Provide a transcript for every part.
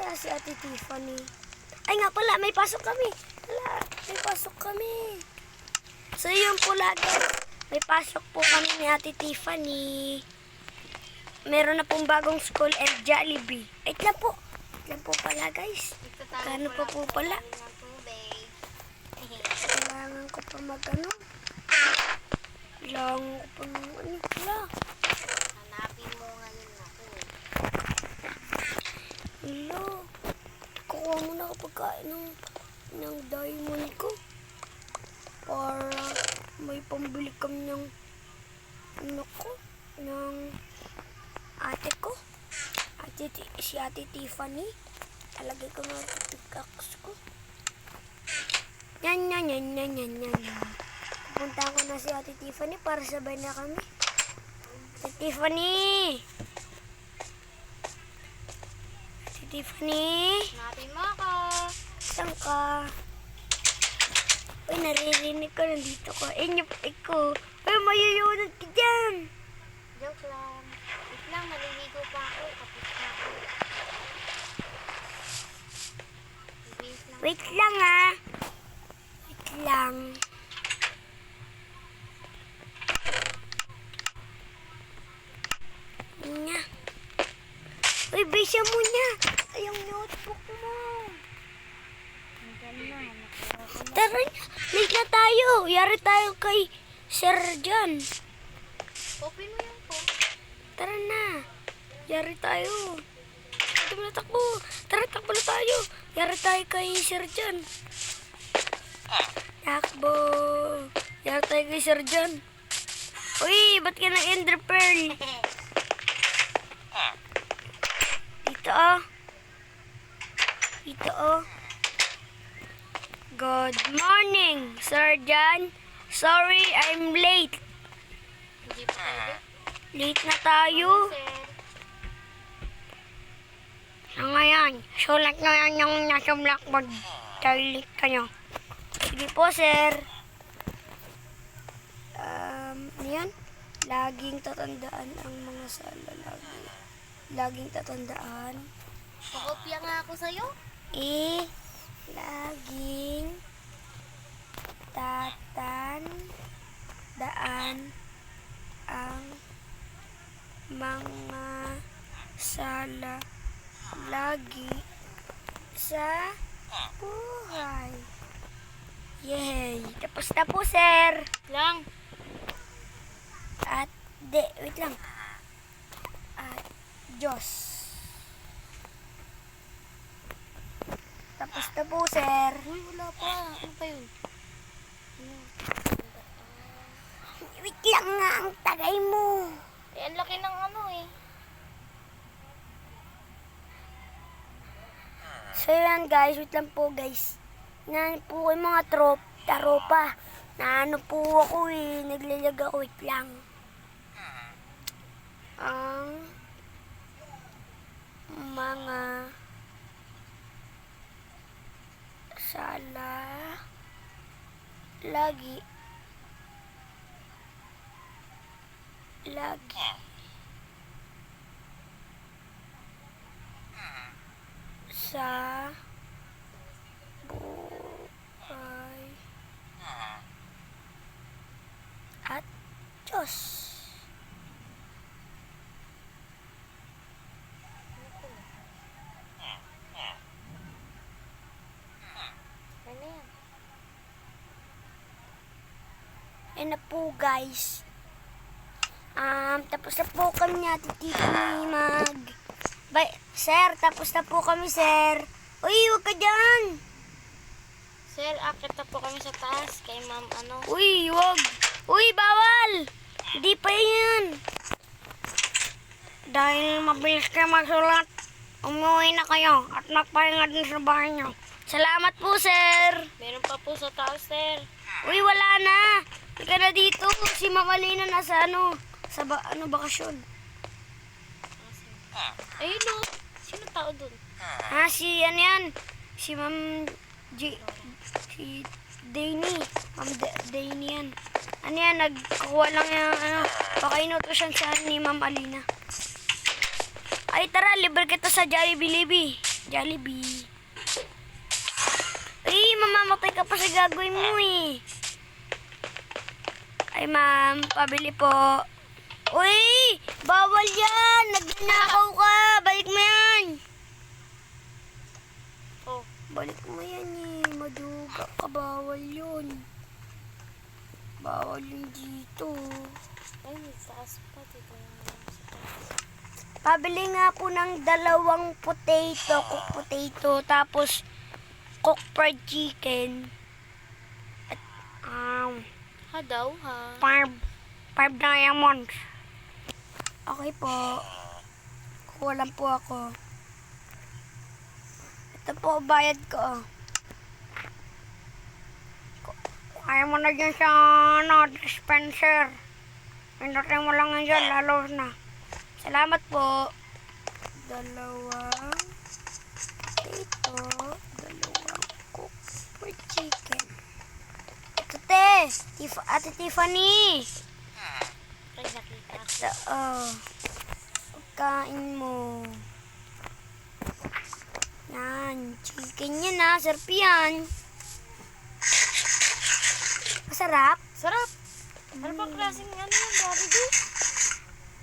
kaya si Ate Tiffany? Ay nga pala, may pasok kami. Wala, may pasok kami. So yun po lahat guys. May pasok po kami ni Ate Tiffany. Meron na pong bagong school and Jollibee. Wait lang po. Wait lang po pala guys. Kano pa po pala? Kailangan ko pa mag-ano. Kailangan ko pa ng ano pala. Hanapin mo ngayon ako. Hello. Kukuha muna ako pagkain ng diamond ko. Para may pambili kami ng ano ko. Ng ate ko. Si Ate Tiffany. Alagay ko na ito pickaxe ko. Yan. Pupunta ko na si Ate Tiffany para sabay na kami. Ate Tiffany! Ate Tiffany! Hanapin mo ako. Saan ka? Uy, naririnig ko. Nandito ko. Iko. Uy, mayuyunod ka dyan. Joke lang. Wait lang, maliligo pa ako. Tapos na ako. Wait lang ha. Wait lang. Nya. Uy, bisa mo niya. Ay, yung notebook mo. Tara na. Late na tayo. Yari tayo kay Sir John. Open mo yung phone. Tara na. Yari tayo. Takbo. Tara, takbo na tayo. Yari tayo kay Sir John. Takbo. Yari tayo kay Sir John. Uy, ba't ka nag-ender pearl? Dito oh. Dito oh. Good morning, Sir John. Sorry, I'm late. Hindi pa tayo. Late na tayo. Sir. Ngayon, sulat na yan yung nasa blackboard. Dahil late kayo. Sige po, sir. Yan. Laging tatandaan ang mga sala. Laging tatandaan. Pakopya nga ako sa'yo. Laging tatandaan ang mga sala lagi sa buhay. Yay! Tapos na po, sir. Lang. At, wait lang. At, Diyos. Tapos na po, sir. Uy, wala pa. Ano pa yun? Wait lang nga ang tagay mo. Eh, ang laki ng ano eh. So yan guys, wait lang po guys. Naano po ko yung mga taropa. Naano po ako eh, naglalag ako, wait lang. Ang mga sala lagi sa buhay at Diyos. Ano yan? Yan na po guys. Tapos na po kami ni Ate Tiffany Sir, tapos na po kami, sir. Uy, huwag ka dyan. Sir, akit na po kami sa taas kay ma'am ano. Uy, huwag. Uy, bawal. Hindi pa yan. Dahil mabilis kayo magsulat, umuwi na kayo at magpahinga din sa bahay nyo. Salamat po, sir. Meron pa po sa taas, sir. Uy, wala na. Hindi ka na dito. Si Ma'am Alina nasa bakasyon. Ayun o. Sino tao dun? Si yan. Si Ma'am si Dani. Ma'am Dani yan. Ano yan, nagkukuha lang yung baka inutusan siya ni Ma'am Alina. Ay tara, libre kita sa Jollibee. Jollibee. Ay, mamamatay ka pa sa gagawin mo eh. Ay, ma'am, pabili po. Uy! Bawal yan! Nagnanakaw ka! Balik mo yan! Oh, Balik mo yan eh. Maduga ka. Bawal yun. Bawal yun dito. ay, may taas pa. Dito lang sa taas. Pabili nga po ng 2 potato, cooked potato, tapos cooked fried chicken. At, Ha daw, ha? 5 diamonds. Okay po. Kuha lang po ako. Ito po, bayad ko. Kaya mo na dyan sa dispenser. Pindutin mo lang yan dyan, lalo na. Salamat po. 2 potato, 2 cooked fried chicken. Ito te, Ate Tiffany. Ay, nakita ko. Ito, pagkain mo. Yan, chicken yan ha, sarap yan. Masarap? Sarap! Ano ba klaseng ano yung Jollibee?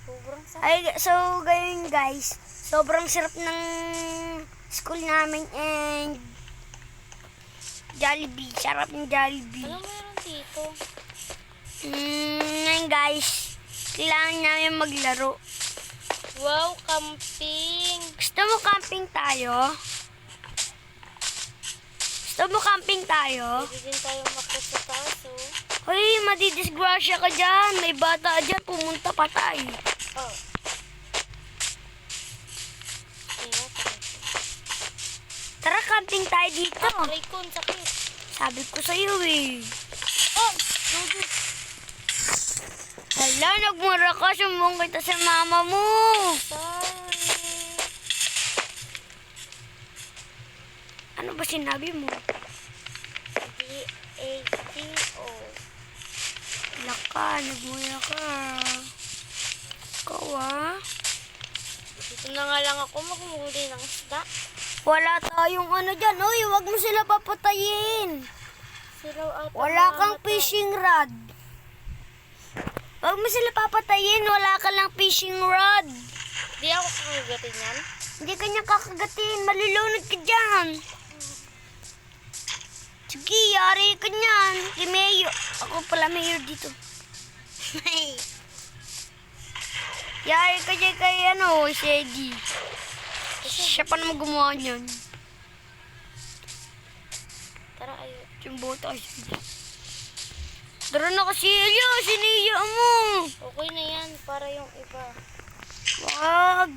Sobrang sarap. Ay, so ganyan guys, sobrang sarap ng school namin and Jollibee, sarap ng Jollibee. Ano meron dito? Ngayon guys, kailangan namin maglaro. Wow, camping! Gusto mo camping tayo? Gusto mo camping tayo? Pwede din tayo makit sa taas, oh. Hoy, madidisgrasya ka dyan. May bata dyan, pumunta patay. Oh. Tingnan ko. Tara, camping tayo dito. Aray ko, ang sakit. Sabi ko sa'yo eh. Oh! Nudu! Hala, nagmura ka. Sumbong kita sa mama mo. Sorry! Ano ba sinabi mo? D-A-T-O. Hala ka, nagmura ka. Ikaw ah. Dito na nga lang ako maghuli ng isda. Wala tayong ano dyan. Uy, wag mo sila papatayin. Siraw ata. Wala kang mamamatay. fishing rod. Wag mo sila papatayin. Wala ka lang fishing rod. Di ako kakagatin yan. Hindi ka niya kakagatin. Malulunod ka dyan. Sige, yari ka niyan. Si Mayo. Ako pala mayor dito. Yari ka dyan kay si Eddie. Siya pa naman gumawa niyan. Tara, ayo. Yung bota ay sige. Tara na kasi, Elio. Siniya mo. Okay na yan, para yung iba. Wag.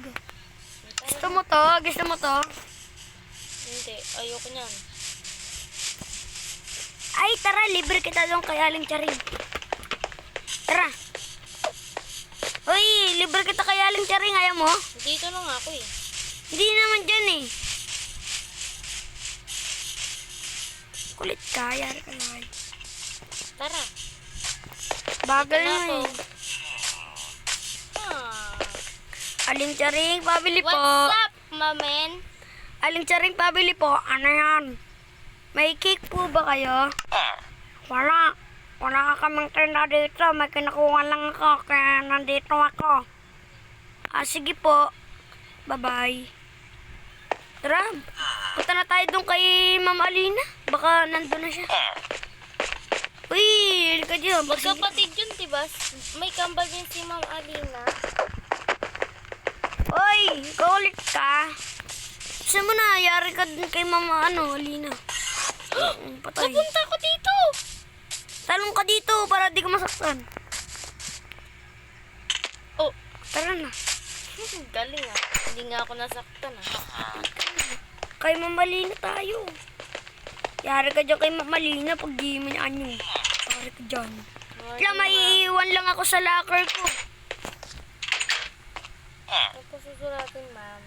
Gusto mo to? Gusto mo to? Hindi, ayoko niyan. Ay, tara. Libre kita doon kay Aling Charing. Tara. Uy, libre kita kay Aling Charing. Ayaw mo? Dito lang ako eh. Hindi naman dyan eh. Kulit ka. Yari ka naman. Tara. Bagal Dito na na ako. eh. Ah. Aling Charing, pabili po. What's up, mamen? Aling Charing, pabili po. Ano yan? May cake po ba kayo? Wala. Wala ka kaming tinda dito. May kinukuha lang ako. Kaya nandito ako. Sige po. Bye-bye. Tara. Punta na tayo doon kay Ma'am Alina. Baka nandun na siya. Uy, halika dyan. Magkapatid yun, diba? May kambal din si Ma'am Alina. Uy, kaulit ka. Gusto mo na, yari ka dun kay Ma'am Alina. Patay. Napunta ako dito! Talong ka dito para di ka masaktan. Oh, Tara na. galing ah. Hindi nga ako nasaktan ah. Kay Ma'am Alina tayo. Yari ka dyan kay Ma'am Alina pag di mo niya anyo. Yari ka dyan. Kaya maiiwan lang ako sa locker ko. Ano po susuratin, ma'am?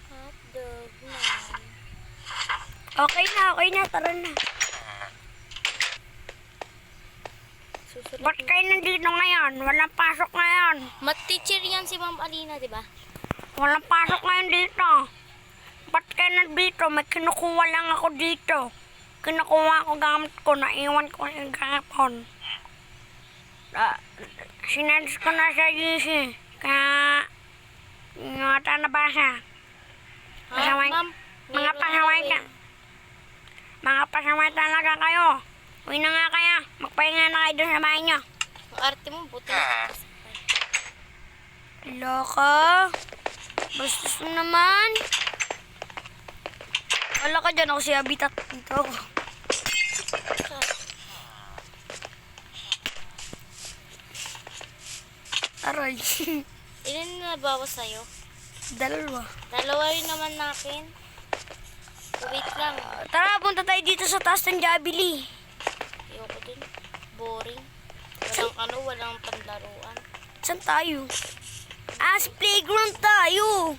Hotdog, ma'am. Okay na. Tara na. Ba't Susuratin. kayo nandito ngayon? Walang pasok ngayon. Mat teacher yan si Ma'am Alina, diba? Walang pasok ngayon dito. Ba't kayo nandito? May kinukuha lang ako dito. Kinukuha ko gamit ko. Naiwan ko yung gapon. Sinense ko na sa GC. Kaya, yung ata nabasa. Pasaway, mga pasaway ka. Mga pasaway talaga kayo. Uwi na nga kaya. Magpahinga na kayo doon sa bahay nyo. Ang arte mo, buti na. Loko. Bastos mo naman. Wala ka dyan ako si Habitat dito ako. Aray. Ilan na nabawas sa'yo? Dalawa. Dalawa rin naman nakin. Wait lang. Tara, punta tayo dito sa taas ng Jabili. Ayoko din. Boring. Walang panlaruan. Saan tayo? Sa playground tayo.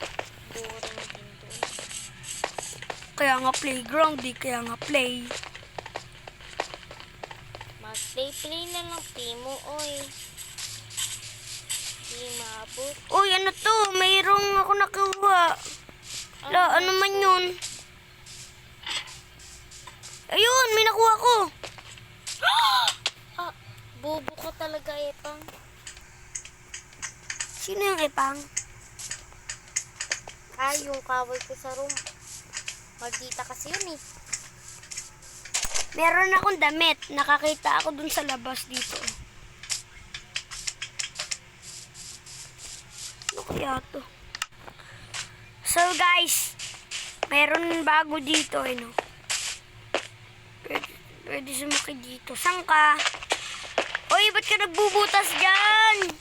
Boring din doon. Kaya nga playground, di kaya nga play. Mag-play na lang, Timo, oy. Di maabot. Uy, ano to? Mayroong ako nakuha. Ano man yun? Ayun, may nakuha ko. Ah, bobo ka talaga, Epang. Sino yung ipang? Yung kaway ko sa room. Maldita kasi yun eh. Meron akong damit. Nakakita ako dun sa labas dito. Ano kaya to? So guys, meron bago dito, no? Pwede sumakit dito. Saan ka? Uy, ba't ka nagbubutas dyan?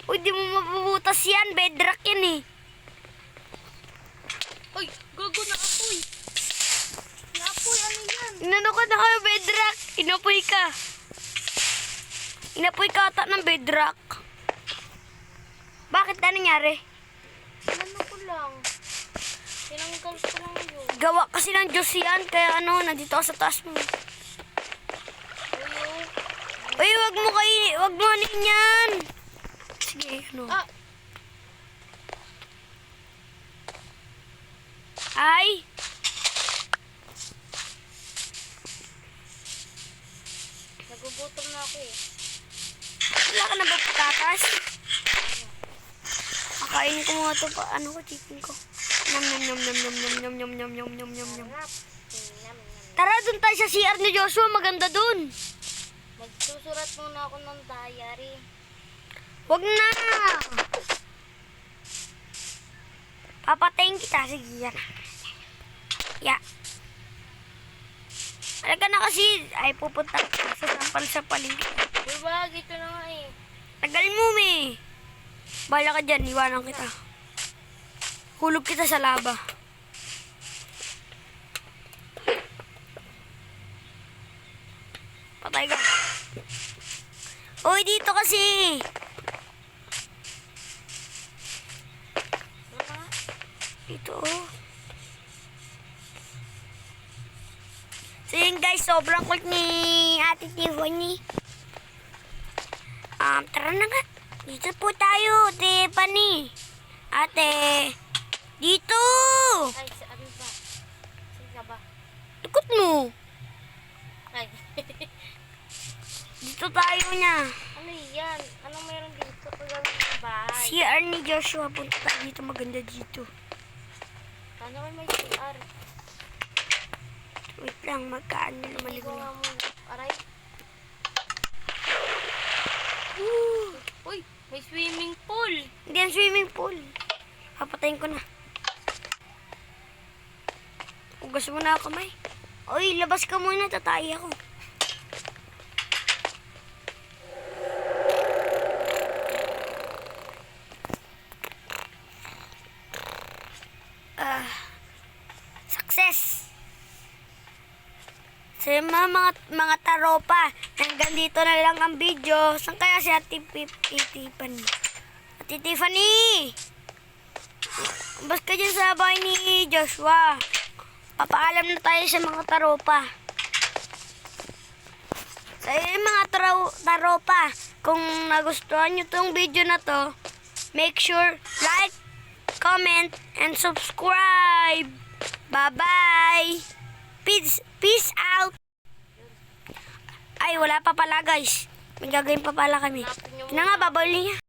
Uy, di mo mabubutas yan. Bedrock yan eh. Uy, gago na apoy. Naapoy, ano yan? Inano ka na kayo, bedrock? Inapoy ka. Inapoy ka ata ng bedrock. Bakit? Ano nangyari? Ano ko lang? Tinanggal ko lang yun. Gawa kasi ng Diyos yan. Kaya ano, nandito ako sa taas mo. Uy, wag mo anin yan. Sige, ano. Ay. Nagugutom na ako eh. Wala ka na ba patatas? Kakainin ko mga to pa. Ano ko, chicken ko. Nam nam nam nam nam nam nam nam nam nam nam nam nam. Sarap. Tara, dun tayo sa CR ni Joshua. Maganda dun. Magsusurat muna ako ng diary. Wag na. Papatayin kita. Sige, yan. Ya. Alaga na kasi. Ay, pupunta ka sa sampal sa paligid. Diba, gito na nga eh. Tagal mo, me. Bala ka dyan. Iwanan kita. Hulog kita sa laba. Patay ka. Uy, dito kasi. Dito, oh. So yun guys, sobrang quick ni Ate Tiffany. Tara na nga. Dito po tayo, Tiffany. Ate. Dito. Ay, ano ba? Saan ka ba? Tukot mo. Ay. Dito tayo niya. Ano yan? Anong meron dito? Pagawin ng bahay. CR ni Joshua. Punta tayo dito. Maganda dito. Ano kayo may CR? Wait lang. Magkaan na naman Maligo ko. nga muna. Aray. Uy, may swimming pool. Hindi yan swimming pool. Papatayin ko na. Ugas mo na ako, kamay. Uy, labas ka muna. Tatay ako. Success! So yung mga taropa, hanggang dito na lang ang video. Saan kaya si Ate Tiffany? Ate Tiffany! Bas ka dyan sa bahay ni Joshua. Papaalam na tayo sa mga taropa. So yung mga taropa, kung nagustuhan nyo tong video na to, make sure like, comment, and subscribe. Bye-bye. Peace out. Ay, wala pa pala guys. May gagawin pa pala kami. Hanapin yung Tina nga, babawin niya.